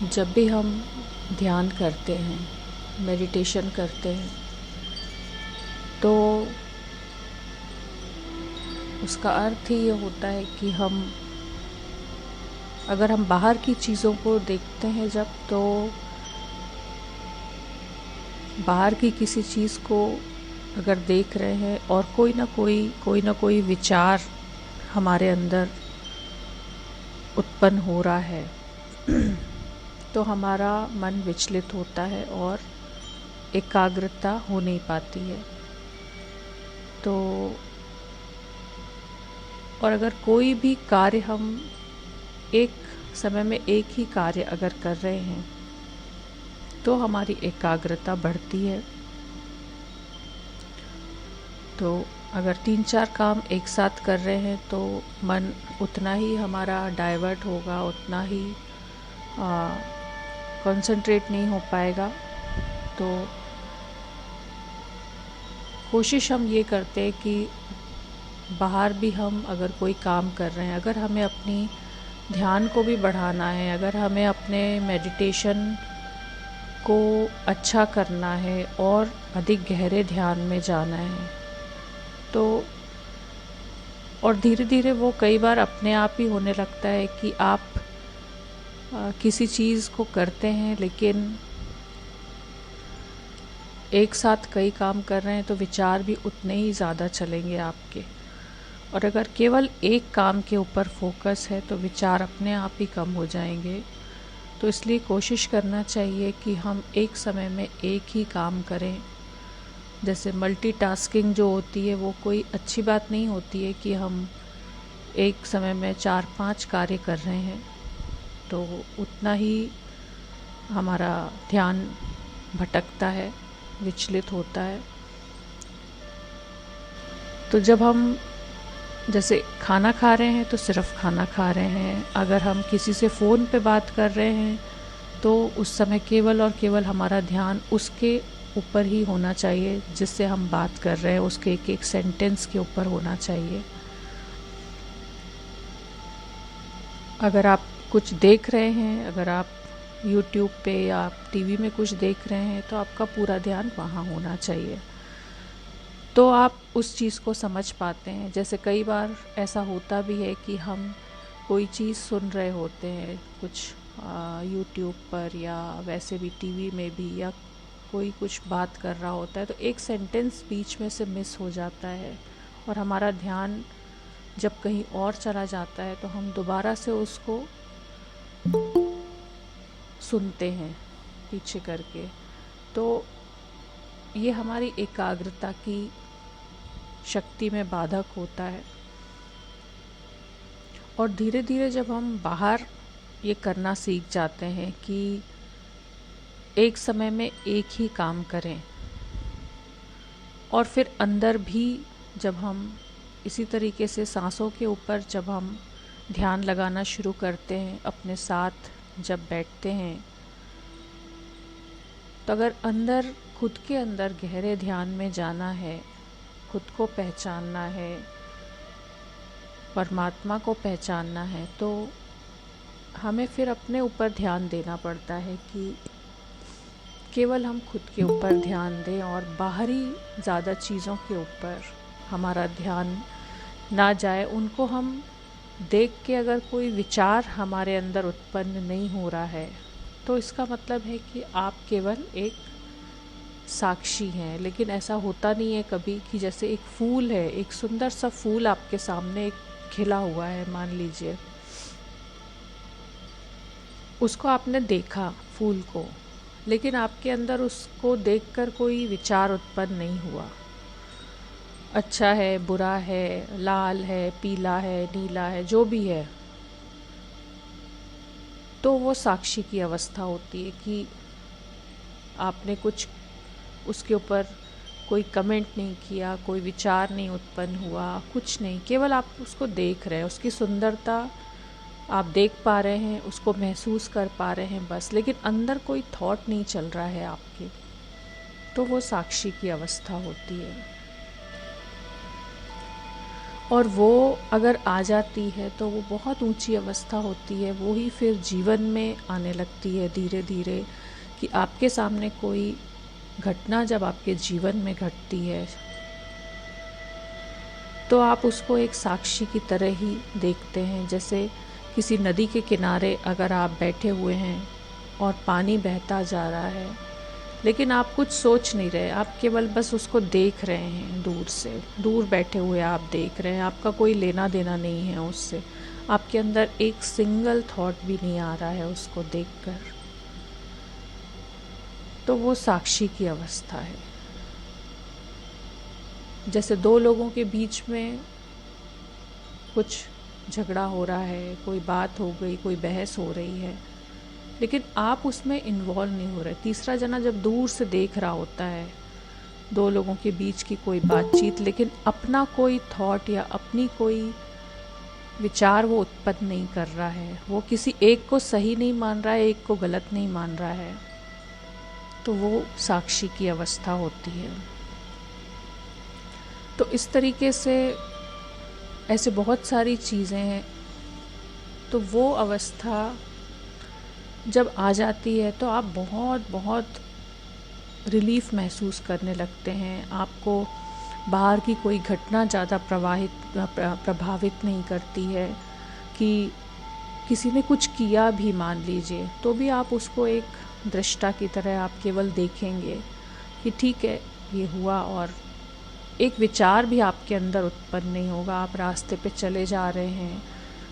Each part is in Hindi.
जब भी हम ध्यान करते हैं, मेडिटेशन करते हैं, तो उसका अर्थ ही ये होता है कि अगर हम बाहर की चीज़ों को देखते हैं तो बाहर की किसी चीज़ को अगर देख रहे हैं और कोई ना कोई विचार हमारे अंदर उत्पन्न हो रहा है तो हमारा मन विचलित होता है और एकाग्रता हो नहीं पाती है। तो और अगर कोई भी कार्य हम एक समय में एक ही कार्य अगर कर रहे हैं तो हमारी एकाग्रता बढ़ती है। तो अगर 3-4 काम एक साथ कर रहे हैं तो मन उतना ही हमारा डाइवर्ट होगा, उतना ही कंसंट्रेट नहीं हो पाएगा। तो कोशिश हम ये करते हैं कि बाहर भी हम अगर कोई काम कर रहे हैं, अगर हमें अपनी ध्यान को भी बढ़ाना है, अगर हमें अपने मेडिटेशन को अच्छा करना है और अधिक गहरे ध्यान में जाना है, तो और धीरे धीरे वो कई बार अपने आप ही होने लगता है कि आप किसी चीज़ को करते हैं लेकिन एक साथ कई काम कर रहे हैं तो विचार भी उतने ही ज़्यादा चलेंगे आपके। और अगर केवल एक काम के ऊपर फोकस है तो विचार अपने आप ही कम हो जाएंगे। तो इसलिए कोशिश करना चाहिए कि हम एक समय में एक ही काम करें। जैसे मल्टीटास्किंग जो होती है वो कोई अच्छी बात नहीं होती है कि हम एक समय में 4-5 कार्य कर रहे हैं, तो उतना ही हमारा ध्यान भटकता है, विचलित होता है। तो जब हम जैसे खाना खा रहे हैं तो सिर्फ खाना खा रहे हैं, अगर हम किसी से फ़ोन पे बात कर रहे हैं तो उस समय केवल और केवल हमारा ध्यान उसके ऊपर ही होना चाहिए जिससे हम बात कर रहे हैं, उसके एक एक सेंटेंस के ऊपर होना चाहिए। अगर आप कुछ देख रहे हैं, अगर आप YouTube पे या आप टीवी में कुछ देख रहे हैं तो आपका पूरा ध्यान वहाँ होना चाहिए, तो आप उस चीज़ को समझ पाते हैं। जैसे कई बार ऐसा होता भी है कि हम कोई चीज़ सुन रहे होते हैं कुछ YouTube पर या वैसे भी टीवी में भी, या कोई कुछ बात कर रहा होता है तो एक सेंटेंस बीच में से मिस हो जाता है और हमारा ध्यान जब कहीं और चला जाता है तो हम दोबारा से उसको सुनते हैं पीछे करके। तो ये हमारी एकाग्रता की शक्ति में बाधक होता है। और धीरे धीरे जब हम बाहर ये करना सीख जाते हैं कि एक समय में एक ही काम करें, और फिर अंदर भी जब हम इसी तरीके से सांसों के ऊपर जब हम ध्यान लगाना शुरू करते हैं, अपने साथ जब बैठते हैं, तो अगर अंदर खुद के अंदर गहरे ध्यान में जाना है, खुद को पहचानना है, परमात्मा को पहचानना है, तो हमें फिर अपने ऊपर ध्यान देना पड़ता है कि केवल हम खुद के ऊपर ध्यान दें और बाहरी ज़्यादा चीज़ों के ऊपर हमारा ध्यान ना जाए। उनको हम देख के अगर कोई विचार हमारे अंदर उत्पन्न नहीं हो रहा है तो इसका मतलब है कि आप केवल एक साक्षी हैं। लेकिन ऐसा होता नहीं है कभी कि जैसे एक फूल है, एक सुंदर सा फूल आपके सामने एक खिला हुआ है, मान लीजिए, उसको आपने देखा फूल को, लेकिन आपके अंदर उसको देखकर कोई विचार उत्पन्न नहीं हुआ। अच्छा है, बुरा है, लाल है, पीला है, नीला है, जो भी है, तो वो साक्षी की अवस्था होती है कि आपने कुछ उसके ऊपर कोई कमेंट नहीं किया, कोई विचार नहीं उत्पन्न हुआ, कुछ नहीं, केवल आप उसको देख रहे हैं, उसकी सुंदरता आप देख पा रहे हैं, उसको महसूस कर पा रहे हैं बस, लेकिन अंदर कोई थॉट नहीं चल रहा है आपके, तो वो साक्षी की अवस्था होती है। और वो अगर आ जाती है तो वो बहुत ऊंची अवस्था होती है, वो ही फिर जीवन में आने लगती है धीरे धीरे, कि आपके सामने कोई घटना जब आपके जीवन में घटती है तो आप उसको एक साक्षी की तरह ही देखते हैं। जैसे किसी नदी के किनारे अगर आप बैठे हुए हैं और पानी बहता जा रहा है, लेकिन आप कुछ सोच नहीं रहे, आप केवल बस उसको देख रहे हैं, दूर से, दूर बैठे हुए आप देख रहे हैं, आपका कोई लेना देना नहीं है उससे, आपके अंदर एक सिंगल थॉट भी नहीं आ रहा है उसको देखकर, तो वो साक्षी की अवस्था है। जैसे दो लोगों के बीच में कुछ झगड़ा हो रहा है, कोई बात हो गई, कोई बहस हो रही है, लेकिन आप उसमें इन्वॉल्व नहीं हो रहे, तीसरा जना जब दूर से देख रहा होता है दो लोगों के बीच की कोई बातचीत, लेकिन अपना कोई थॉट या अपनी कोई विचार वो उत्पन्न नहीं कर रहा है, वो किसी एक को सही नहीं मान रहा है, एक को गलत नहीं मान रहा है, तो वो साक्षी की अवस्था होती है। तो इस तरीके से ऐसे बहुत सारी चीज़ें हैं। तो वो अवस्था जब आ जाती है तो आप बहुत बहुत रिलीफ महसूस करने लगते हैं। आपको बाहर की कोई घटना ज़्यादा प्रभावित नहीं करती है, कि किसी ने कुछ किया भी मान लीजिए तो भी आप उसको एक दृष्टा की तरह आप केवल देखेंगे कि ठीक है ये हुआ, और एक विचार भी आपके अंदर उत्पन्न नहीं होगा। आप रास्ते पे चले जा रहे हैं,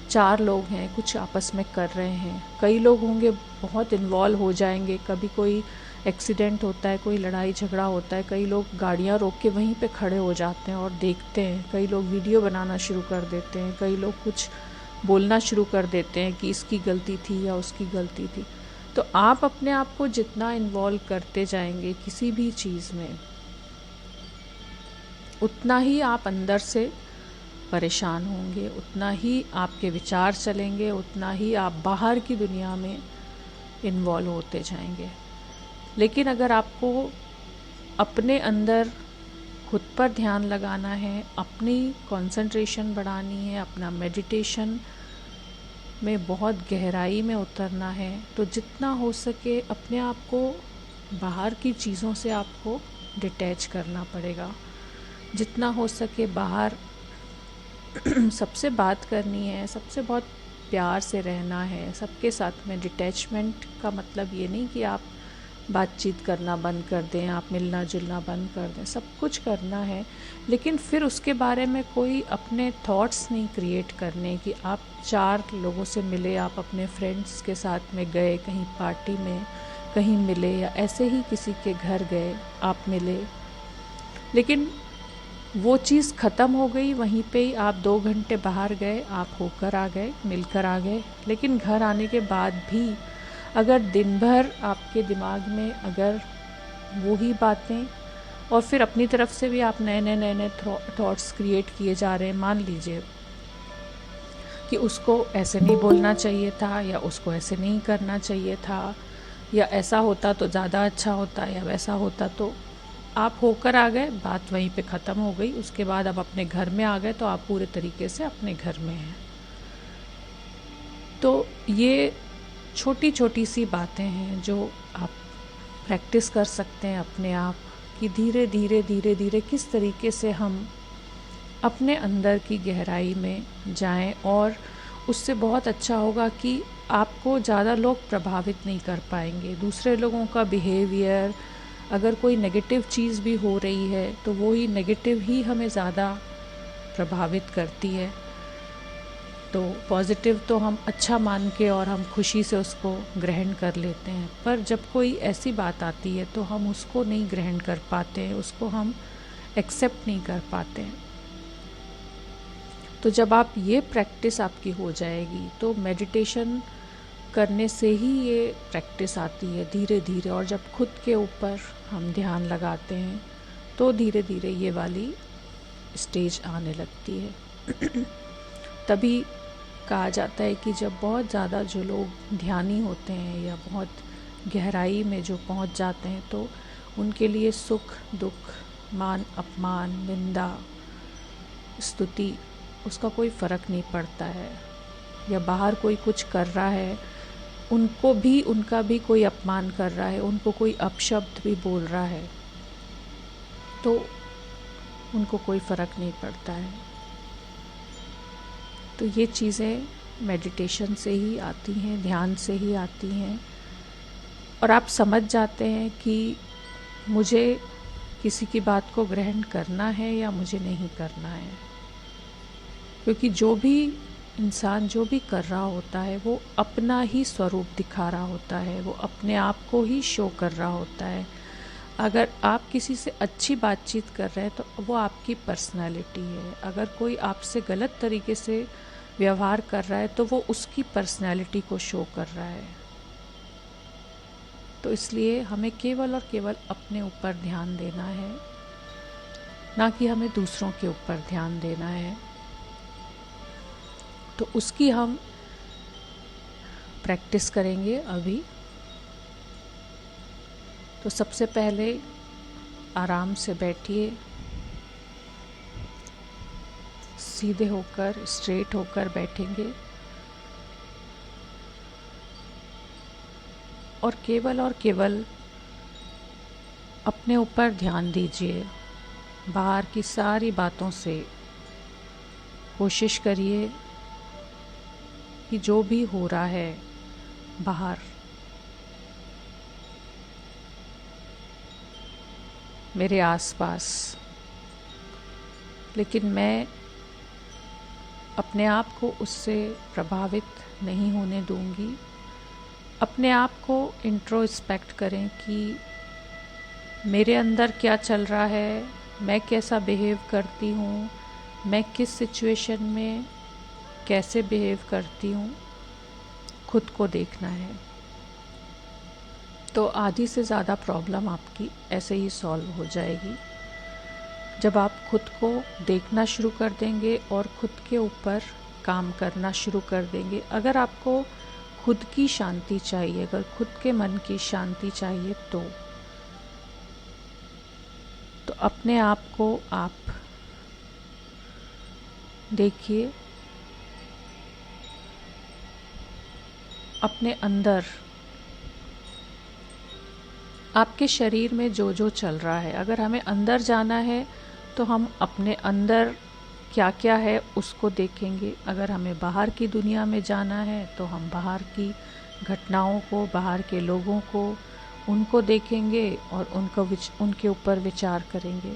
चार लोग हैं, कुछ आपस में कर रहे हैं, कई लोग होंगे बहुत इन्वॉल्व हो जाएंगे, कभी कोई एक्सीडेंट होता है, कोई लड़ाई झगड़ा होता है, कई लोग गाड़ियाँ रोक के वहीं पे खड़े हो जाते हैं और देखते हैं, कई लोग वीडियो बनाना शुरू कर देते हैं, कई लोग कुछ बोलना शुरू कर देते हैं कि इसकी गलती थी या उसकी गलती थी। तो आप अपने आप को जितना इन्वॉल्व करते जाएंगे किसी भी चीज़ में, उतना ही आप अंदर से परेशान होंगे, उतना ही आपके विचार चलेंगे, उतना ही आप बाहर की दुनिया में इन्वॉल्व होते जाएंगे। लेकिन अगर आपको अपने अंदर खुद पर ध्यान लगाना है, अपनी कंसंट्रेशन बढ़ानी है, अपना मेडिटेशन में बहुत गहराई में उतरना है, तो जितना हो सके अपने आप को बाहर की चीज़ों से आपको डिटैच करना पड़ेगा। जितना हो सके बाहर सबसे बात करनी है, सबसे बहुत प्यार से रहना है, सबके साथ में। डिटैचमेंट का मतलब ये नहीं कि आप बातचीत करना बंद कर दें, आप मिलना जुलना बंद कर दें, सब कुछ करना है, लेकिन फिर उसके बारे में कोई अपने थॉट्स नहीं क्रिएट करने कि आप चार लोगों से मिले, आप अपने फ्रेंड्स के साथ में गए, कहीं पार्टी में कहीं मिले, या ऐसे ही किसी के घर गए आप मिले, लेकिन वो चीज़ ख़त्म हो गई, वहीं पे ही आप 2 घंटे बाहर गए, आप होकर आ गए, मिलकर आ गए, लेकिन घर आने के बाद भी अगर दिन भर आपके दिमाग में अगर वो ही बातें, और फिर अपनी तरफ से भी आप नए थॉट्स क्रिएट किए जा रहे हैं, मान लीजिए कि उसको ऐसे नहीं बोलना चाहिए था, या उसको ऐसे नहीं करना चाहिए था, या ऐसा होता तो ज़्यादा अच्छा होता, या वैसा होता, तो आप होकर आ गए, बात वहीं पे ख़त्म हो गई। उसके बाद अब अपने घर में आ गए तो आप पूरे तरीके से अपने घर में हैं। तो ये छोटी छोटी सी बातें हैं जो आप प्रैक्टिस कर सकते हैं अपने आप, कि धीरे धीरे किस तरीके से हम अपने अंदर की गहराई में जाएं, और उससे बहुत अच्छा होगा कि आपको ज़्यादा लोग प्रभावित नहीं कर पाएंगे। दूसरे लोगों का बिहेवियर, अगर कोई नेगेटिव चीज़ भी हो रही है तो वो ही नेगेटिव ही हमें ज़्यादा प्रभावित करती है। तो पॉजिटिव तो हम अच्छा मान के और हम खुशी से उसको ग्रहण कर लेते हैं, पर जब कोई ऐसी बात आती है तो हम उसको नहीं ग्रहण कर पाते हैं, उसको हम एक्सेप्ट नहीं कर पाते हैं। तो जब आप ये प्रैक्टिस आपकी हो जाएगी तो मेडिटेशन करने से ही ये प्रैक्टिस आती है धीरे धीरे, और जब खुद के ऊपर हम ध्यान लगाते हैं तो धीरे धीरे ये वाली स्टेज आने लगती है। तभी कहा जाता है कि जब बहुत ज़्यादा जो लोग ध्यानी होते हैं या बहुत गहराई में जो पहुंच जाते हैं, तो उनके लिए सुख दुख, मान अपमान, निंदा, स्तुति, उसका कोई फ़र्क नहीं पड़ता है, या बाहर कोई कुछ कर रहा है, उनको भी, उनका भी कोई अपमान कर रहा है, उनको कोई अपशब्द भी बोल रहा है, तो उनको कोई फ़र्क नहीं पड़ता है। तो ये चीज़ें मेडिटेशन से ही आती हैं, ध्यान से ही आती हैं, और आप समझ जाते हैं कि मुझे किसी की बात को ग्रहण करना है या मुझे नहीं करना है। क्योंकि जो भी इंसान जो भी कर रहा होता है वो अपना ही स्वरूप दिखा रहा होता है, वो अपने आप को ही शो कर रहा होता है। अगर आप किसी से अच्छी बातचीत कर रहे हैं तो वो आपकी पर्सनालिटी है, अगर कोई आपसे गलत तरीके से व्यवहार कर रहा है तो वो उसकी पर्सनालिटी को शो कर रहा है। तो इसलिए हमें केवल और केवल अपने ऊपर ध्यान देना है, ना कि हमें दूसरों के ऊपर ध्यान देना है। तो उसकी हम प्रैक्टिस करेंगे अभी। तो सबसे पहले आराम से बैठिए, सीधे होकर, स्ट्रेट होकर बैठेंगे और केवल अपने ऊपर ध्यान दीजिए। बाहर की सारी बातों से कोशिश करिए कि जो भी हो रहा है बाहर, मेरे आसपास, लेकिन मैं अपने आप को उससे प्रभावित नहीं होने दूंगी। अपने आप को इंट्रोस्पेक्ट करें कि मेरे अंदर क्या चल रहा है, मैं कैसा बिहेव करती हूँ, मैं किस सिचुएशन में कैसे बिहेव करती हूँ, खुद को देखना है। तो आधी से ज़्यादा प्रॉब्लम आपकी ऐसे ही सॉल्व हो जाएगी जब आप खुद को देखना शुरू कर देंगे और खुद के ऊपर काम करना शुरू कर देंगे। अगर आपको खुद की शांति चाहिए, अगर खुद के मन की शांति चाहिए, तो अपने आप को आप देखिए, अपने अंदर, आपके शरीर में जो जो चल रहा है। अगर हमें अंदर जाना है तो हम अपने अंदर क्या क्या है उसको देखेंगे। अगर हमें बाहर की दुनिया में जाना है तो हम बाहर की घटनाओं को, बाहर के लोगों को, उनको देखेंगे और उनके ऊपर विचार करेंगे।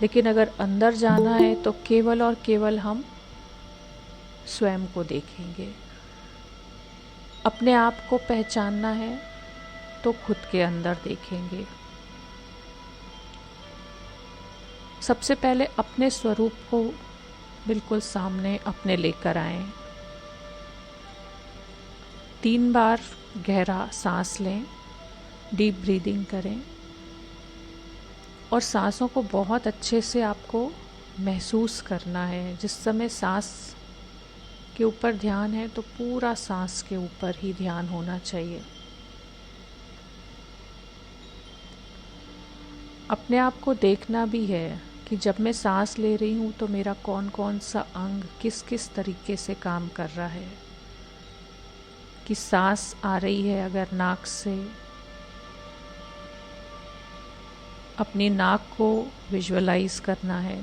लेकिन अगर अंदर जाना है तो केवल और केवल हम स्वयं को देखेंगे। अपने आप को पहचानना है तो खुद के अंदर देखेंगे। सबसे पहले अपने स्वरूप को बिल्कुल सामने अपने लेकर आएं। 3 बार गहरा सांस लें, डीप ब्रीदिंग करें और सांसों को बहुत अच्छे से आपको महसूस करना है। जिस समय सांस के ऊपर ध्यान है तो पूरा सांस के ऊपर ही ध्यान होना चाहिए। अपने आप को देखना भी है कि जब मैं सांस ले रही हूँ तो मेरा कौन कौन सा अंग किस किस तरीके से काम कर रहा है। कि सांस आ रही है अगर नाक से, अपनी नाक को विजुअलाइज करना है।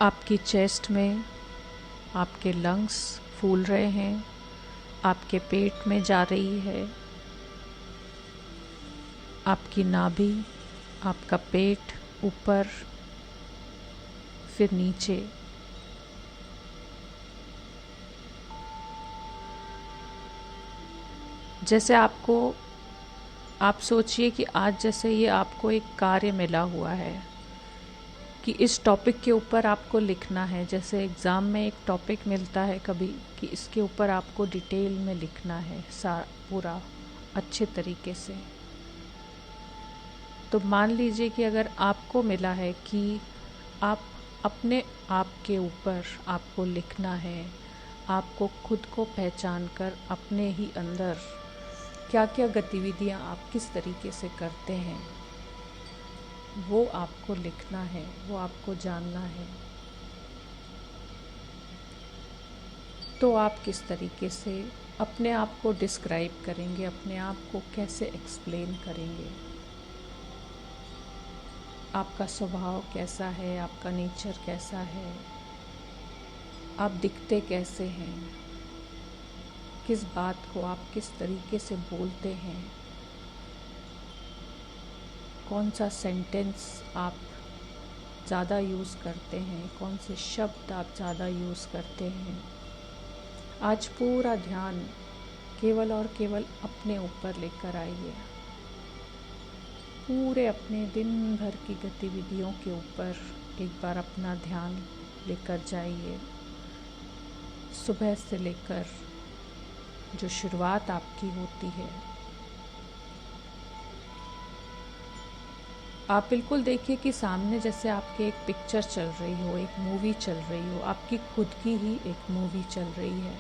आपकी चेस्ट में आपके लंग्स फूल रहे हैं, आपके पेट में जा रही है, आपकी नाभि, आपका पेट ऊपर फिर नीचे। जैसे आप सोचिए कि आज जैसे ये आपको एक कार्य मिला हुआ है कि इस टॉपिक के ऊपर आपको लिखना है। जैसे एग्ज़ाम में एक टॉपिक मिलता है कभी कि इसके ऊपर आपको डिटेल में लिखना है पूरा अच्छे तरीके से। तो मान लीजिए कि अगर आपको मिला है कि आप अपने आप के ऊपर आपको लिखना है, आपको खुद को पहचान कर अपने ही अंदर क्या क्या गतिविधियां आप किस तरीके से करते हैं, वो आपको लिखना है, वो आपको जानना है। तो आप किस तरीके से अपने आप को डिस्क्राइब करेंगे, अपने आप को कैसे एक्सप्लेन करेंगे, आपका स्वभाव कैसा है, आपका नेचर कैसा है, आप दिखते कैसे हैं, किस बात को आप किस तरीके से बोलते हैं, कौन सा सेंटेंस आप ज़्यादा यूज़ करते हैं, कौन से शब्द आप ज़्यादा यूज़ करते हैं। आज पूरा ध्यान केवल और केवल अपने ऊपर लेकर आइए। पूरे अपने दिन भर की गतिविधियों के ऊपर एक बार अपना ध्यान लेकर जाइए। सुबह से लेकर जो शुरुआत आपकी होती है, आप बिल्कुल देखिए कि सामने जैसे आपके एक पिक्चर चल रही हो, एक मूवी चल रही हो, आपकी खुद की ही एक मूवी चल रही है।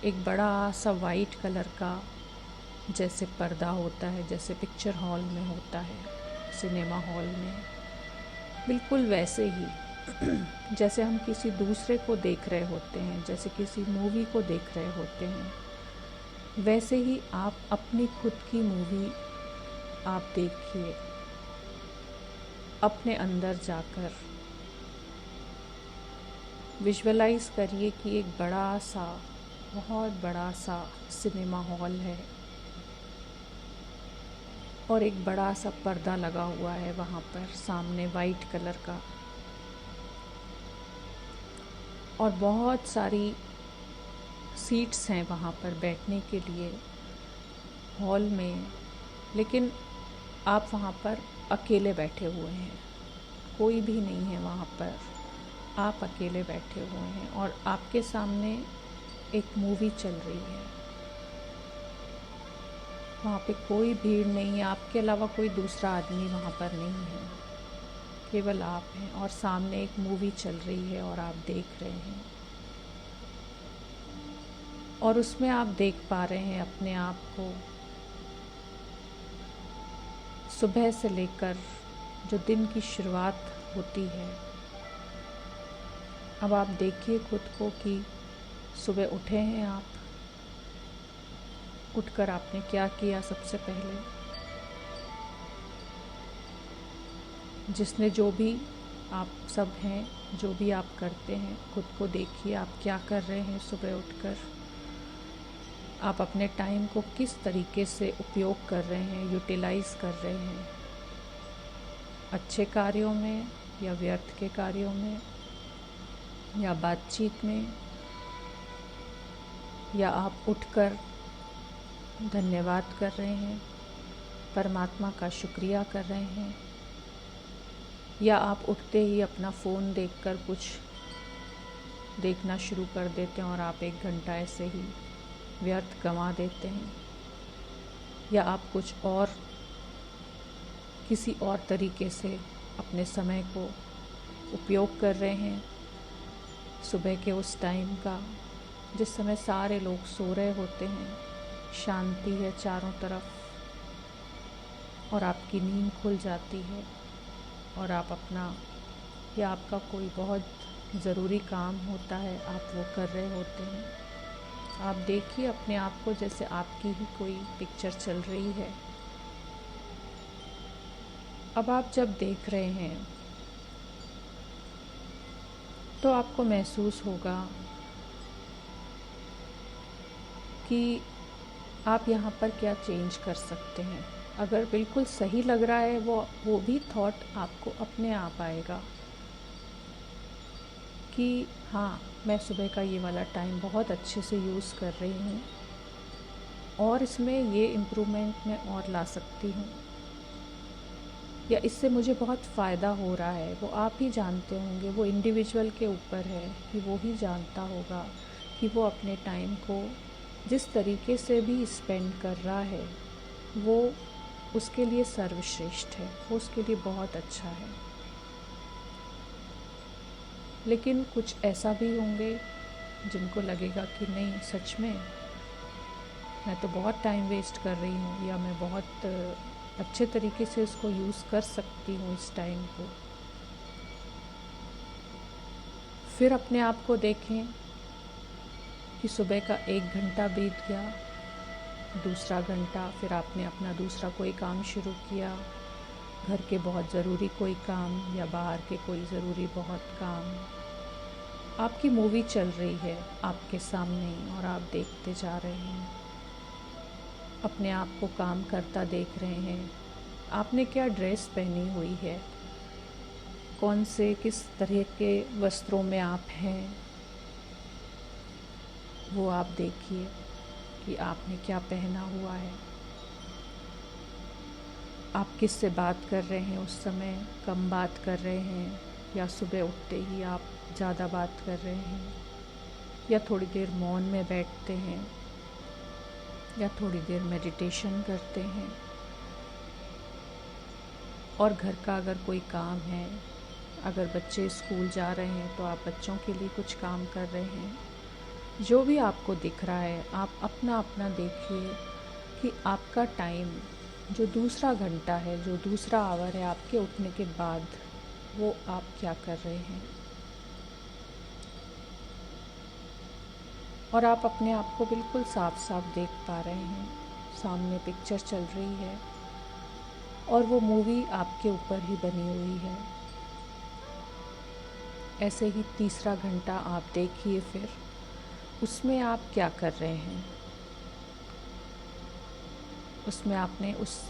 एक बड़ा सा वाइट कलर का जैसे पर्दा होता है, जैसे पिक्चर हॉल में होता है, सिनेमा हॉल में, बिल्कुल वैसे ही जैसे हम किसी दूसरे को देख रहे होते हैं, जैसे किसी मूवी को देख रहे होते हैं, वैसे ही आप अपनी खुद की मूवी आप देखिए। अपने अंदर जाकर विजुअलाइज करिए कि एक बड़ा सा, बहुत बड़ा सा सिनेमा हॉल है और एक बड़ा सा पर्दा लगा हुआ है वहाँ पर सामने वाइट कलर का, और बहुत सारी सीट्स हैं वहाँ पर बैठने के लिए हॉल में। लेकिन आप वहाँ पर अकेले बैठे हुए हैं, कोई भी नहीं है वहाँ पर, आप अकेले बैठे हुए हैं और आपके सामने एक मूवी चल रही है। वहाँ पे कोई भीड़ नहीं है, आपके अलावा कोई दूसरा आदमी वहाँ पर नहीं है, केवल आप हैं और सामने एक मूवी चल रही है और आप देख रहे हैं। और उसमें आप देख पा रहे हैं अपने आप को सुबह से लेकर जो दिन की शुरुआत होती है। अब आप देखिए खुद को कि सुबह उठे हैं आप, उठकर आपने क्या किया सबसे पहले। जिसने जो भी आप सब हैं, जो भी आप करते हैं, खुद को देखिए आप क्या कर रहे हैं सुबह उठकर। आप अपने टाइम को किस तरीके से उपयोग कर रहे हैं, यूटिलाइज़ कर रहे हैं, अच्छे कार्यों में या व्यर्थ के कार्यों में या बातचीत में, या आप उठकर धन्यवाद कर रहे हैं, परमात्मा का शुक्रिया कर रहे हैं, या आप उठते ही अपना फ़ोन देखकर कुछ देखना शुरू कर देते हैं और आप 1 घंटा ऐसे ही व्यर्थ गंवा देते हैं, या आप कुछ और किसी और तरीके से अपने समय को उपयोग कर रहे हैं सुबह के उस टाइम का जिस समय सारे लोग सो रहे होते हैं, शांति है चारों तरफ और आपकी नींद खुल जाती है और आप अपना, या आपका कोई बहुत ज़रूरी काम होता है आप वो कर रहे होते हैं। आप देखिए अपने आप को जैसे आपकी ही कोई पिक्चर चल रही है। अब आप जब देख रहे हैं तो आपको महसूस होगा कि आप यहाँ पर क्या चेंज कर सकते हैं। अगर बिल्कुल सही लग रहा है वो भी थॉट आपको अपने आप आएगा कि हाँ, मैं सुबह का ये वाला टाइम बहुत अच्छे से यूज़ कर रही हूँ और इसमें ये इम्प्रूवमेंट मैं और ला सकती हूँ, या इससे मुझे बहुत फ़ायदा हो रहा है। वो आप ही जानते होंगे, वो इंडिविजुअल के ऊपर है कि वो ही जानता होगा कि वो अपने टाइम को जिस तरीके से भी स्पेंड कर रहा है वो उसके लिए सर्वश्रेष्ठ है, वो उसके लिए बहुत अच्छा है। लेकिन कुछ ऐसा भी होंगे जिनको लगेगा कि नहीं, सच में मैं तो बहुत टाइम वेस्ट कर रही हूँ, या मैं बहुत अच्छे तरीके से इसको यूज़ कर सकती हूँ इस टाइम को। फिर अपने आप को देखें कि सुबह का 1 घंटा बीत गया, दूसरा घंटा, फिर आपने अपना दूसरा कोई काम शुरू किया, घर के बहुत ज़रूरी कोई काम या बाहर के कोई ज़रूरी बहुत काम। आपकी मूवी चल रही है आपके सामने और आप देखते जा रहे हैं, अपने आप को काम करता देख रहे हैं। आपने क्या ड्रेस पहनी हुई है, कौन से किस तरह के वस्त्रों में आप हैं, वो आप देखिए कि आपने क्या पहना हुआ है। आप किस से बात कर रहे हैं उस समय, कम बात कर रहे हैं या सुबह उठते ही आप ज़्यादा बात कर रहे हैं, या थोड़ी देर मौन में बैठते हैं, या थोड़ी देर मेडिटेशन करते हैं। और घर का अगर कोई काम है, अगर बच्चे स्कूल जा रहे हैं तो आप बच्चों के लिए कुछ काम कर रहे हैं। जो भी आपको दिख रहा है आप अपना अपना देखिए कि आपका टाइम जो दूसरा घंटा है, जो दूसरा आवर है आपके उठने के बाद, वो आप क्या कर रहे हैं। और आप अपने आप को बिल्कुल साफ साफ देख पा रहे हैं, सामने पिक्चर चल रही है और वो मूवी आपके ऊपर ही बनी हुई है। ऐसे ही तीसरा घंटा आप देखिए, फिर उसमें आप क्या कर रहे हैं, उसमें आपने उस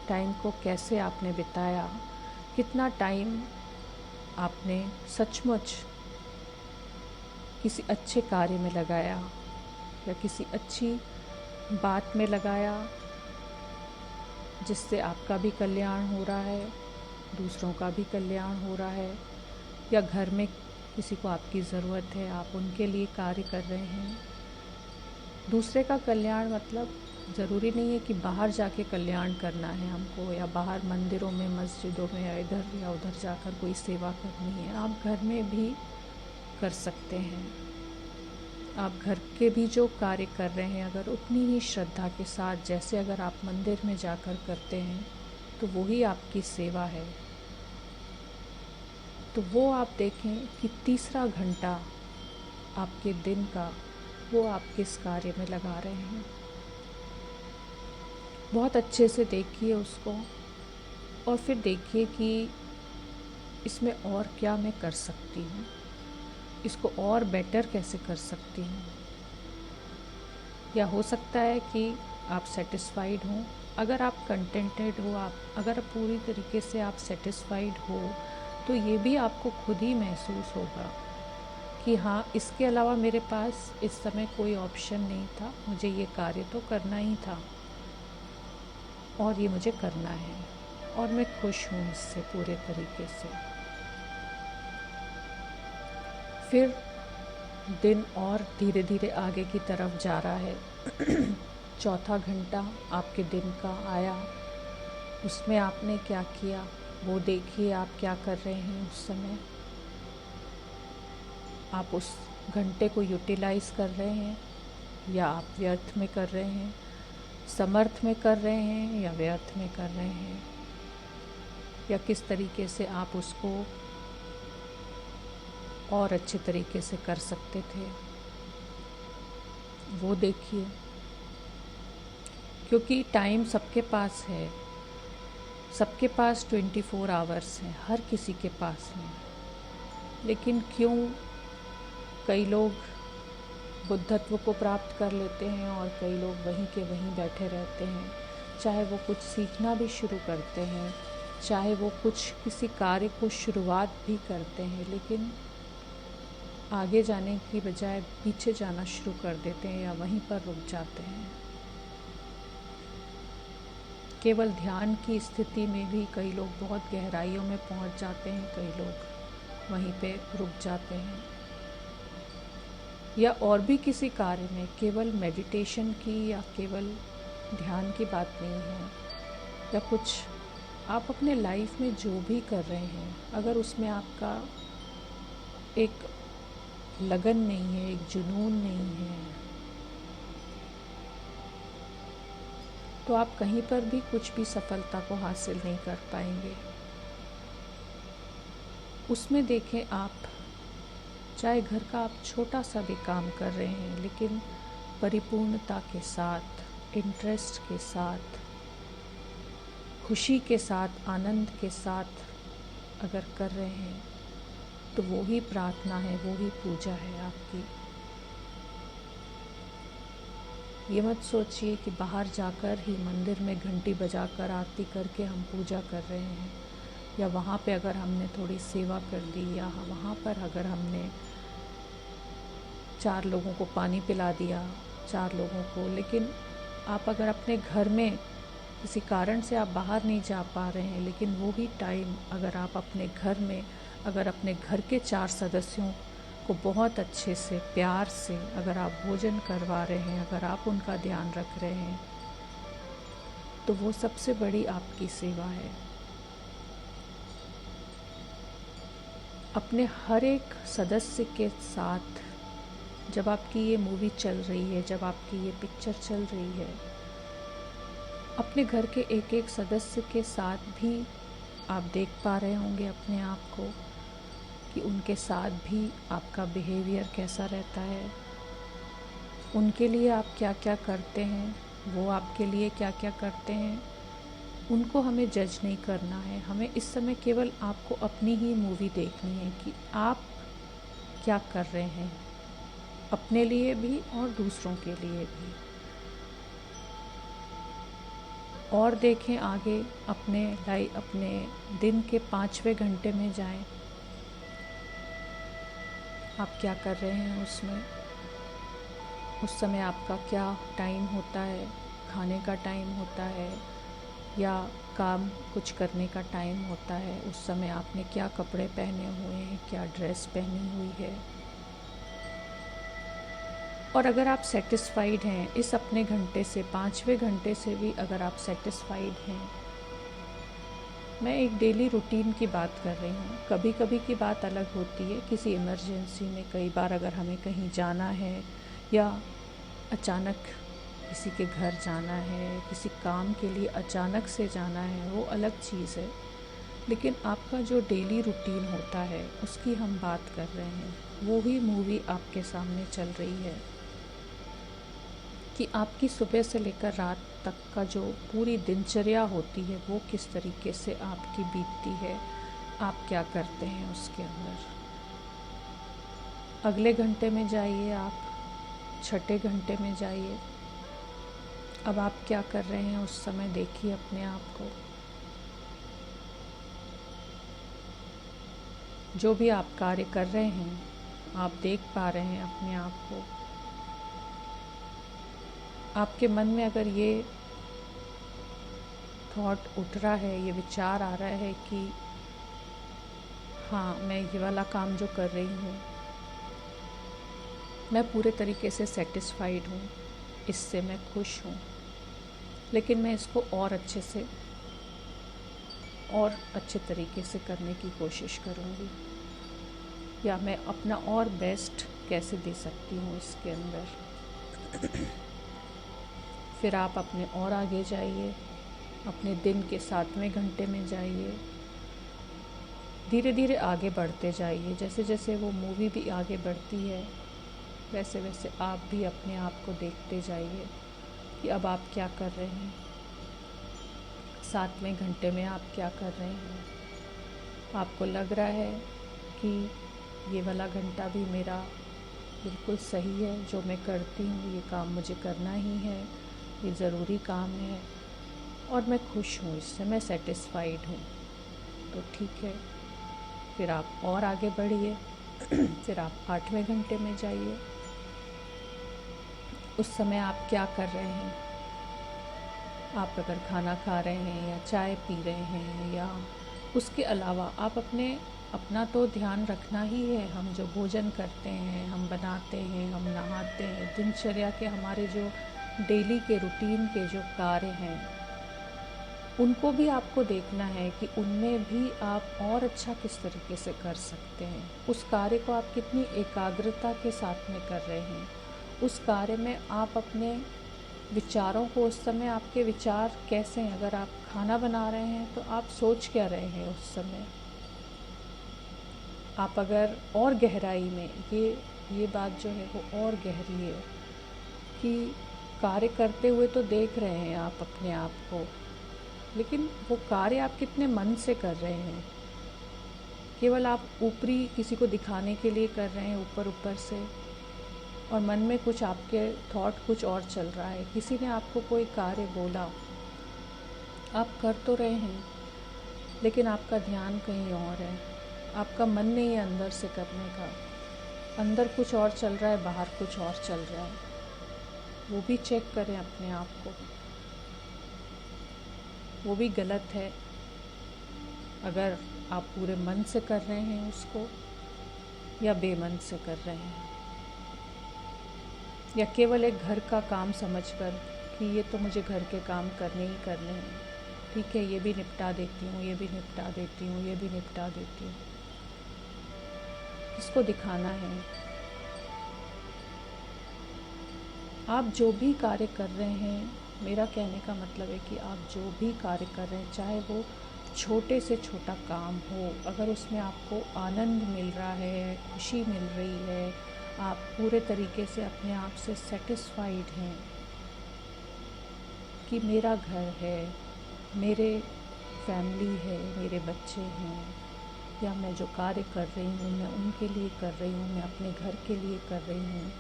टाइम को कैसे आपने बिताया, कितना टाइम आपने सचमुच किसी अच्छे कार्य में लगाया या किसी अच्छी बात में लगाया जिससे आपका भी कल्याण हो रहा है, दूसरों का भी कल्याण हो रहा है, या घर में किसी को आपकी ज़रूरत है, आप उनके लिए कार्य कर रहे हैं। दूसरे का कल्याण मतलब ज़रूरी नहीं है कि बाहर जाके कल्याण करना है हमको, या बाहर मंदिरों में, मस्जिदों में, या इधर या उधर जाकर कोई सेवा करनी है। आप घर में भी कर सकते हैं। आप घर के भी जो कार्य कर रहे हैं, अगर उतनी ही श्रद्धा के साथ जैसे अगर आप मंदिर में जाकर करते हैं, तो वही आपकी सेवा है। तो वो आप देखें कि तीसरा घंटा आपके दिन का वो आप किस कार्य में लगा रहे हैं। बहुत अच्छे से देखिए उसको, और फिर देखिए कि इसमें और क्या मैं कर सकती हूँ, इसको और बेटर कैसे कर सकती हूँ। या हो सकता है कि आप सेटिस्फाइड हों, अगर आप कंटेंटेड हो, अगर पूरी तरीके से आप सेटिस्फाइड हो, तो ये भी आपको खुद ही महसूस होगा कि हाँ, इसके अलावा मेरे पास इस समय कोई ऑप्शन नहीं था, मुझे ये कार्य तो करना ही था और ये मुझे करना है, और मैं खुश हूँ इससे पूरे तरीके से। फिर दिन और धीरे धीरे आगे की तरफ जा रहा है। चौथा घंटा आपके दिन का आया, उसमें आपने क्या किया वो देखिए, आप क्या कर रहे हैं उस समय। आप उस घंटे को यूटिलाइज़ कर रहे हैं या आप व्यर्थ में कर रहे हैं, समर्थ में कर रहे हैं या व्यर्थ में कर रहे हैं, या किस तरीके से आप उसको और अच्छे तरीके से कर सकते थे, वो देखिए। क्योंकि टाइम सबके पास है, सबके पास 24 आवर्स हैं, हर किसी के पास में। लेकिन क्यों कई लोग बुद्धत्व को प्राप्त कर लेते हैं और कई लोग वहीं के वहीं बैठे रहते हैं, चाहे वो कुछ सीखना भी शुरू करते हैं, चाहे वो कुछ किसी कार्य को शुरुआत भी करते हैं, लेकिन आगे जाने की बजाय पीछे जाना शुरू कर देते हैं या वहीं पर रुक जाते हैं। केवल ध्यान की स्थिति में भी कई लोग बहुत गहराइयों में पहुंच जाते हैं, कई लोग वहीं पे रुक जाते हैं। या और भी किसी कार्य में, केवल मेडिटेशन की या केवल ध्यान की बात नहीं है, या कुछ आप अपने लाइफ में जो भी कर रहे हैं, अगर उसमें आपका एक लगन नहीं है, एक जुनून नहीं है, तो आप कहीं पर भी कुछ भी सफलता को हासिल नहीं कर पाएंगे। उसमें देखें, आप चाहे घर का आप छोटा सा भी काम कर रहे हैं, लेकिन परिपूर्णता के साथ, इंटरेस्ट के साथ, खुशी के साथ, आनंद के साथ अगर कर रहे हैं तो वो ही प्रार्थना है, वो ही पूजा है आपकी। ये मत सोचिए कि बाहर जाकर ही मंदिर में घंटी बजाकर आरती करके हम पूजा कर रहे हैं, या वहाँ पे अगर हमने थोड़ी सेवा कर दी, या वहाँ पर अगर हमने 4 लोगों को पानी पिला दिया, 4 लोगों को। लेकिन आप अगर अपने घर में किसी कारण से आप बाहर नहीं जा पा रहे हैं, लेकिन वो ही टाइम अगर आप अपने घर में, अगर अपने घर के 4 सदस्यों को बहुत अच्छे से, प्यार से अगर आप भोजन करवा रहे हैं, अगर आप उनका ध्यान रख रहे हैं, तो वो सबसे बड़ी आपकी सेवा है। अपने हर एक सदस्य के साथ जब आपकी ये मूवी चल रही है, जब आपकी ये पिक्चर चल रही है, अपने घर के एक एक सदस्य के साथ भी आप देख पा रहे होंगे अपने आप को कि उनके साथ भी आपका बिहेवियर कैसा रहता है, उनके लिए आप क्या क्या करते हैं, वो आपके लिए क्या क्या करते हैं। उनको हमें जज नहीं करना है, हमें इस समय केवल आपको अपनी ही मूवी देखनी है कि आप क्या कर रहे हैं, अपने लिए भी और दूसरों के लिए भी। और देखें आगे, अपने दिन के 5वें घंटे में जाएं, आप क्या कर रहे हैं उसमें। उस समय आपका क्या टाइम होता है, खाने का टाइम होता है या काम कुछ करने का टाइम होता है। उस समय आपने क्या कपड़े पहने हुए हैं, क्या ड्रेस पहनी हुई है। और अगर आप सेटिस्फाइड हैं इस अपने घंटे से, 5वें घंटे से भी अगर आप सेटिस्फाइड हैं, मैं एक डेली रूटीन की बात कर रही हूँ। कभी कभी की बात अलग होती है, किसी इमरजेंसी में, कई बार अगर हमें कहीं जाना है या अचानक किसी के घर जाना है, किसी काम के लिए अचानक से जाना है, वो अलग चीज़ है। लेकिन आपका जो डेली रूटीन होता है उसकी हम बात कर रहे हैं। वो ही मूवी आपके सामने चल रही है कि आपकी सुबह से लेकर रात तक का जो पूरी दिनचर्या होती है वो किस तरीके से आपकी बीतती है, आप क्या करते हैं उसके अंदर। अगले घंटे में जाइए, आप 6ठे घंटे में जाइए। अब आप क्या कर रहे हैं उस समय देखिए अपने आप को। जो भी आप कार्य कर रहे हैं, आप देख पा रहे हैं अपने आप को। आपके मन में अगर ये थॉट उठ रहा है, ये विचार आ रहा है कि हाँ, मैं ये वाला काम जो कर रही हूँ, मैं पूरे तरीके से सेटिस्फाइड हूँ, इससे मैं खुश हूँ, लेकिन मैं इसको और अच्छे तरीके से करने की कोशिश करूँगी, या मैं अपना और बेस्ट कैसे दे सकती हूँ इसके अंदर। फिर आप अपने और आगे जाइए, अपने दिन के 7वें घंटे में जाइए। धीरे धीरे आगे बढ़ते जाइए। जैसे जैसे वो मूवी भी आगे बढ़ती है, वैसे वैसे आप भी अपने आप को देखते जाइए कि अब आप क्या कर रहे हैं, 7वें घंटे में आप क्या कर रहे हैं। आपको लग रहा है कि ये वाला घंटा भी मेरा बिल्कुल सही है, जो मैं करती हूँ ये काम मुझे करना ही है, ये ज़रूरी काम है और मैं खुश हूँ इससे, मैं सेटिस्फाइड हूँ, तो ठीक है। फिर आप और आगे बढ़िए। फिर आप 8वें घंटे में जाइए। उस समय आप क्या कर रहे हैं। आप अगर खाना खा रहे हैं या चाय पी रहे हैं, या उसके अलावा आप अपना तो ध्यान रखना ही है। हम जो भोजन करते हैं, हम बनाते हैं, हम नहाते हैं, दिनचर्या के हमारे जो डेली के रूटीन के जो कार्य हैं, उनको भी आपको देखना है कि उनमें भी आप और अच्छा किस तरीके से कर सकते हैं। उस कार्य को आप कितनी एकाग्रता के साथ में कर रहे हैं, उस कार्य में आप अपने विचारों को, उस समय आपके विचार कैसे हैं। अगर आप खाना बना रहे हैं तो आप सोच क्या रहे हैं उस समय। आप अगर और गहराई में ये बात जो है वो और गहरी है कि कार्य करते हुए तो देख रहे हैं आप अपने आप को, लेकिन वो कार्य आप कितने मन से कर रहे हैं। केवल आप ऊपरी किसी को दिखाने के लिए कर रहे हैं, ऊपर ऊपर से, और मन में कुछ आपके थॉट कुछ और चल रहा है। किसी ने आपको कोई कार्य बोला, आप कर तो रहे हैं लेकिन आपका ध्यान कहीं और है। आपका मन नहीं है अंदर से करने का, अंदर कुछ और चल रहा है, बाहर कुछ और चल रहा है। वो भी चेक करें अपने आप को, वो भी गलत है अगर आप पूरे मन से कर रहे हैं उसको या बेमन से कर रहे हैं, या केवल एक घर का काम समझकर कि ये तो मुझे घर के काम करने ही करने हैं, ठीक है ये भी निपटा देती हूँ, ये भी निपटा देती हूँ, ये भी निपटा देती हूँ। किसको दिखाना है। आप जो भी कार्य कर रहे हैं, मेरा कहने का मतलब है कि आप जो भी कार्य कर रहे हैं, चाहे वो छोटे से छोटा काम हो, अगर उसमें आपको आनंद मिल रहा है, खुशी मिल रही है, आप पूरे तरीके से अपने आप से सेटिस्फाइड हैं कि मेरा घर है, मेरे फैमिली है, मेरे बच्चे हैं, या मैं जो कार्य कर रही हूँ मैं उनके लिए कर रही हूँ, मैं अपने घर के लिए कर रही हूँ,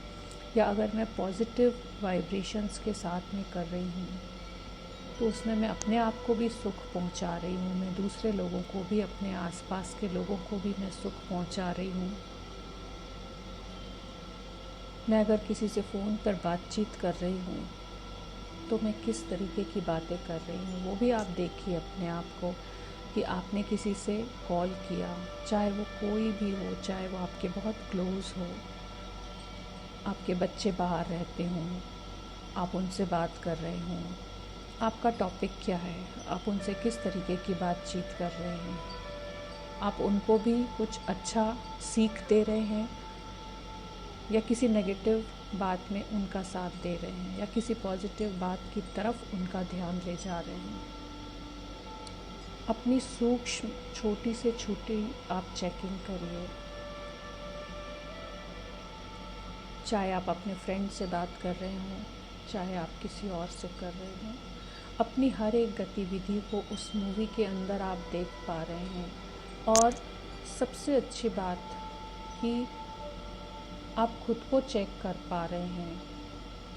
या अगर मैं पॉजिटिव वाइब्रेशंस के साथ में कर रही हूँ तो उसमें मैं अपने आप को भी सुख पहुँचा रही हूँ, मैं दूसरे लोगों को भी, अपने आसपास के लोगों को भी मैं सुख पहुँचा रही हूँ। मैं अगर किसी से फ़ोन पर बातचीत कर रही हूँ तो मैं किस तरीके की बातें कर रही हूँ, वो भी आप देखिए अपने आप को कि आपने किसी से कॉल किया, चाहे वो कोई भी हो, चाहे वो आपके बहुत क्लोज़ हो, आपके बच्चे बाहर रहते हों, आप उनसे बात कर रहे हों, आपका टॉपिक क्या है, आप उनसे किस तरीके की बातचीत कर रहे हैं, आप उनको भी कुछ अच्छा सीख दे रहे हैं या किसी नेगेटिव बात में उनका साथ दे रहे हैं, या किसी पॉजिटिव बात की तरफ उनका ध्यान ले जा रहे हैं। अपनी सूक्ष्म छोटी से छोटी आप चेकिंग करिए। चाहे आप अपने फ्रेंड से बात कर रहे हों, चाहे आप किसी और से कर रहे हों, अपनी हर एक गतिविधि को उस मूवी के अंदर आप देख पा रहे हैं। और सबसे अच्छी बात कि आप खुद को चेक कर पा रहे हैं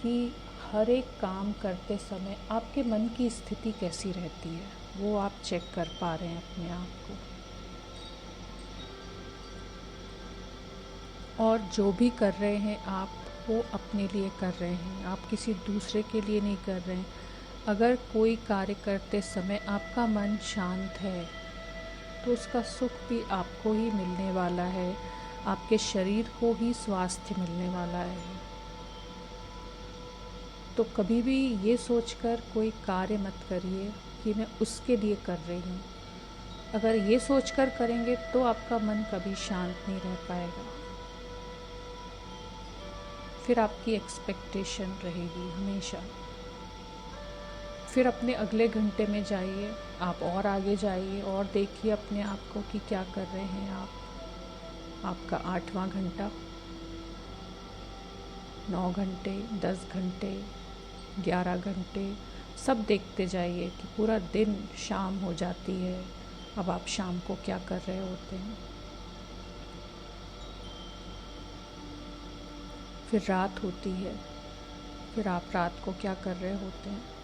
कि हर एक काम करते समय आपके मन की स्थिति कैसी रहती है, वो आप चेक कर पा रहे हैं अपने आप को। और जो भी कर रहे हैं आप, वो अपने लिए कर रहे हैं, आप किसी दूसरे के लिए नहीं कर रहे हैं। अगर कोई कार्य करते समय आपका मन शांत है तो उसका सुख भी आपको ही मिलने वाला है, आपके शरीर को ही स्वास्थ्य मिलने वाला है। तो कभी भी ये सोचकर कोई कार्य मत करिए कि मैं उसके लिए कर रही हूँ। अगर ये सोचकर करेंगे तो आपका मन कभी शांत नहीं रह पाएगा, फिर आपकी एक्सपेक्टेशन रहेगी हमेशा। फिर अपने अगले घंटे में जाइए, आप और आगे जाइए और देखिए अपने आप को कि क्या कर रहे हैं आप। आपका 8वां घंटा, 9 घंटे, 10 घंटे, 11 घंटे, सब देखते जाइए कि पूरा दिन शाम हो जाती है। अब आप शाम को क्या कर रहे होते हैं। फिर रात होती है, फिर आप रात को क्या कर रहे होते हैं।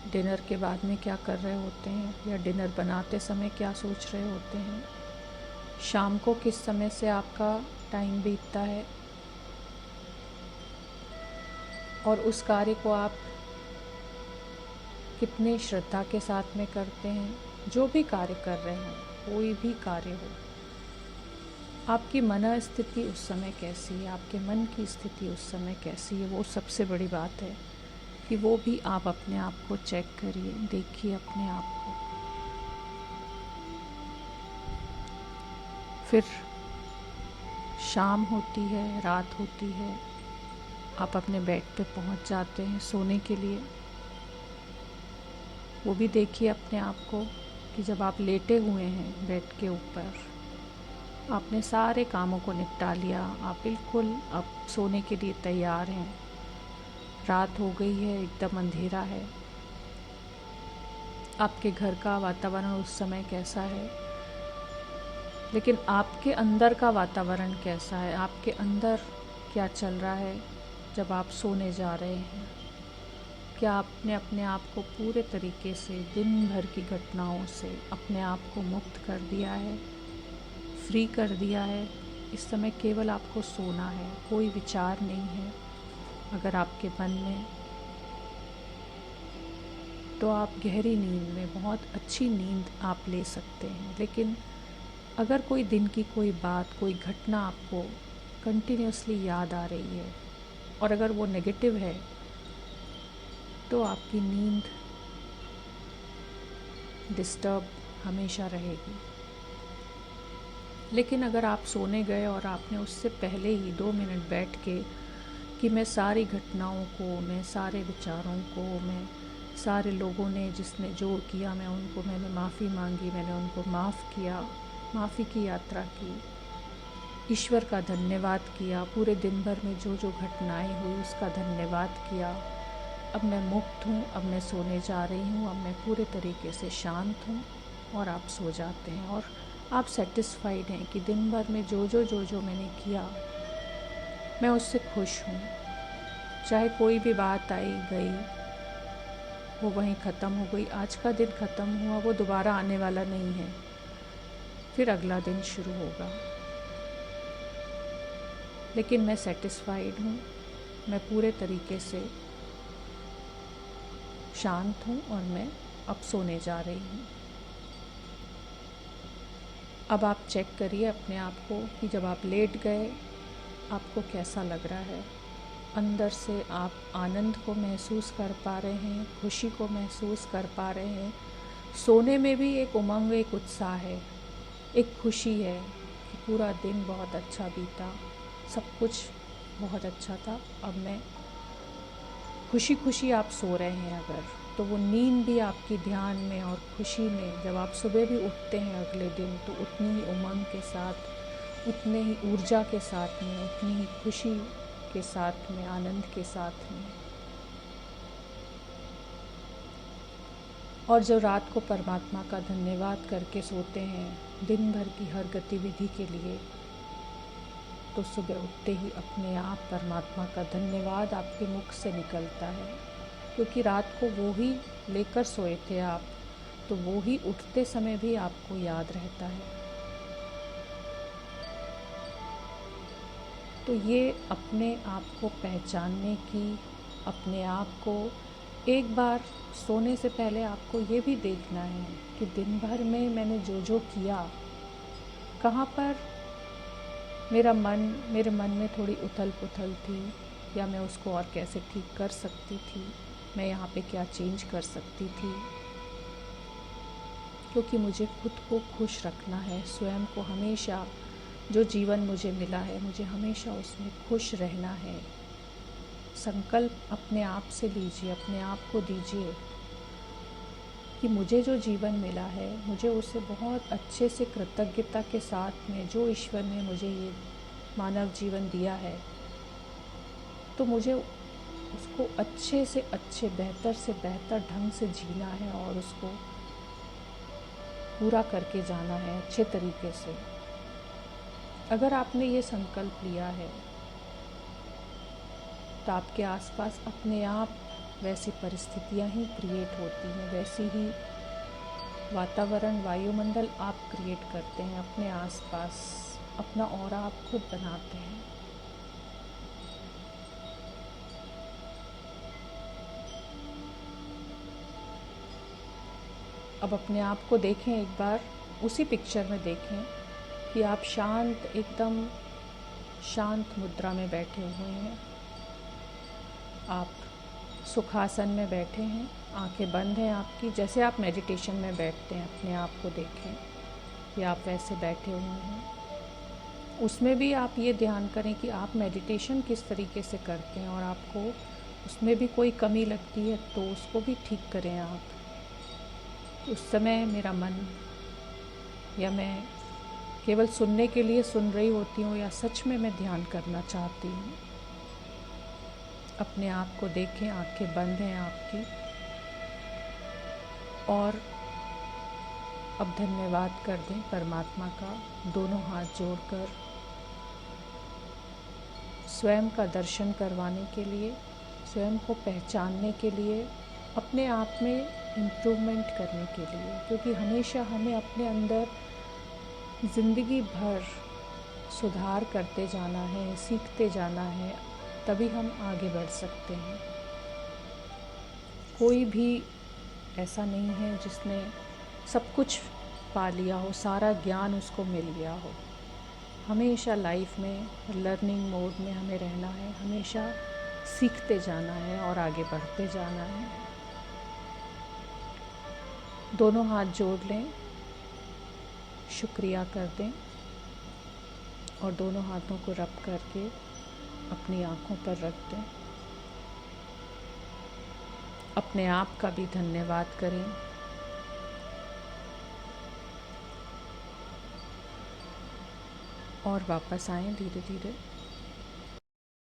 डिनर के बाद में क्या कर रहे होते हैं, या डिनर बनाते समय क्या सोच रहे होते हैं। शाम को किस समय से आपका टाइम बीतता है, और उस कार्य को आप कितने श्रद्धा के साथ में करते हैं। जो भी कार्य कर रहे हो, कोई भी कार्य हो, आपकी मन स्थिति उस समय कैसी है, आपके मन की स्थिति उस समय कैसी है, वो सबसे बड़ी बात है कि वो भी आप अपने आप को चेक करिए, देखिए अपने आप को। फिर शाम होती है, रात होती है, आप अपने बेड पे पहुंच जाते हैं सोने के लिए, वो भी देखिए अपने आप को कि जब आप लेटे हुए हैं बेड के ऊपर, आपने सारे कामों को निपटा लिया, आप बिल्कुल अब सोने के लिए तैयार हैं। रात हो गई है, एकदम अंधेरा है। आपके घर का वातावरण उस समय कैसा है, लेकिन आपके अंदर का वातावरण कैसा है, आपके अंदर क्या चल रहा है जब आप सोने जा रहे हैं? क्या आपने अपने आप को पूरे तरीके से दिन भर की घटनाओं से अपने आप को मुक्त कर दिया है, फ्री कर दिया है? इस समय केवल आपको सोना है, कोई विचार नहीं है। अगर आपके मन में, तो आप गहरी नींद में, बहुत अच्छी नींद आप ले सकते हैं। लेकिन अगर कोई दिन की कोई बात, कोई घटना आपको कंटिन्यूसली याद आ रही है और अगर वो नेगेटिव है, तो आपकी नींद डिस्टर्ब हमेशा रहेगी। लेकिन अगर आप सोने गए और आपने उससे पहले ही 2 मिनट बैठ के कि मैं सारी घटनाओं को, मैं सारे विचारों को, मैं सारे लोगों ने जिसने जो किया, मैंने माफ़ी मांगी, मैंने उनको माफ़ किया, माफ़ी की यात्रा की, ईश्वर का धन्यवाद किया, पूरे दिन भर में जो जो घटनाएं हुई उसका धन्यवाद किया। अब मैं मुक्त हूँ, अब मैं सोने जा रही हूँ, अब मैं पूरे तरीके से शांत हूँ, और आप सो जाते हैं और आप सेटिस्फाइड हैं कि दिन भर में जो मैंने किया, मैं उससे खुश हूँ। चाहे कोई भी बात आई गई, वो वहीं ख़त्म हो गई। आज का दिन ख़त्म हुआ, वो दोबारा आने वाला नहीं है, फिर अगला दिन शुरू होगा। लेकिन मैं सेटिस्फाइड हूँ, मैं पूरे तरीके से शांत हूँ और मैं अब सोने जा रही हूँ। अब आप चेक करिए अपने आप को कि जब आप लेट गए आपको कैसा लग रहा है। अंदर से आप आनंद को महसूस कर पा रहे हैं, खुशी को महसूस कर पा रहे हैं। सोने में भी एक उमंग, एक उत्साह है, एक खुशी है कि पूरा दिन बहुत अच्छा बीता, सब कुछ बहुत अच्छा था। अब मैं खुशी खुशी आप सो रहे हैं अगर, तो वो नींद भी आपकी ध्यान में और खुशी में, जब आप सुबह भी उठते हैं अगले दिन, तो उतनी ही उमंग के साथ, उतने ही ऊर्जा के साथ में, उतनी ही खुशी के साथ में, आनंद के साथ में। और जब रात को परमात्मा का धन्यवाद करके सोते हैं दिन भर की हर गतिविधि के लिए, तो सुबह उठते ही अपने आप परमात्मा का धन्यवाद आपके मुख से निकलता है, क्योंकि रात को वो ही लेकर सोए थे आप, तो वो ही उठते समय भी आपको याद रहता है। तो ये अपने आप को पहचानने की, अपने आप को एक बार सोने से पहले आपको ये भी देखना है कि दिन भर में मैंने जो जो किया, कहाँ पर मेरे मन में थोड़ी उथल पुथल थी, या मैं उसको और कैसे ठीक कर सकती थी, मैं यहाँ पे क्या चेंज कर सकती थी। क्योंकि मुझे खुद को खुश रखना है, स्वयं को हमेशा, जो जीवन मुझे मिला है मुझे हमेशा उसमें खुश रहना है। संकल्प अपने आप से लीजिए, अपने आप को दीजिए कि मुझे जो जीवन मिला है, मुझे उसे बहुत अच्छे से कृतज्ञता के साथ में, जो ईश्वर ने मुझे ये मानव जीवन दिया है, तो मुझे उसको अच्छे से अच्छे, बेहतर से बेहतर ढंग से जीना है और उसको पूरा करके जाना है अच्छे तरीके से। अगर आपने ये संकल्प लिया है, तो आपके आसपास अपने आप वैसी परिस्थितियां ही क्रिएट होती हैं, वैसी ही वातावरण, वायुमंडल आप क्रिएट करते हैं अपने आसपास, अपना ऑरा आप खुद बनाते हैं। अब अपने आप को देखें एक बार, उसी पिक्चर में देखें कि आप शांत, एकदम शांत मुद्रा में बैठे हुए हैं। आप सुखासन में बैठे हैं, आंखें बंद हैं आपकी, जैसे आप मेडिटेशन में बैठते हैं। अपने आप को देखें कि आप वैसे बैठे हुए हैं। उसमें भी आप ये ध्यान करें कि आप मेडिटेशन किस तरीके से करते हैं, और आपको उसमें भी कोई कमी लगती है तो उसको भी ठीक करें आप। उस समय मेरा मन, या मैं केवल सुनने के लिए सुन रही होती हूँ, या सच में मैं ध्यान करना चाहती हूँ। अपने आप को देखें, आंखें बंद हैं आपकी, और अब धन्यवाद कर दें परमात्मा का, दोनों हाथ जोड़कर, स्वयं का दर्शन करवाने के लिए, स्वयं को पहचानने के लिए, अपने आप में इम्प्रूवमेंट करने के लिए। क्योंकि हमेशा हमें अपने अंदर ज़िंदगी भर सुधार करते जाना है, सीखते जाना है, तभी हम आगे बढ़ सकते हैं। कोई भी ऐसा नहीं है जिसने सब कुछ पा लिया हो, सारा ज्ञान उसको मिल गया हो। हमेशा लाइफ में लर्निंग मोड में हमें रहना है, हमेशा सीखते जाना है और आगे बढ़ते जाना है। दोनों हाथ जोड़ लें, शुक्रिया कर दें, और दोनों हाथों को रब करके अपनी आँखों पर रख दें। अपने आप का भी धन्यवाद करें। और वापस आएं धीरे धीरे।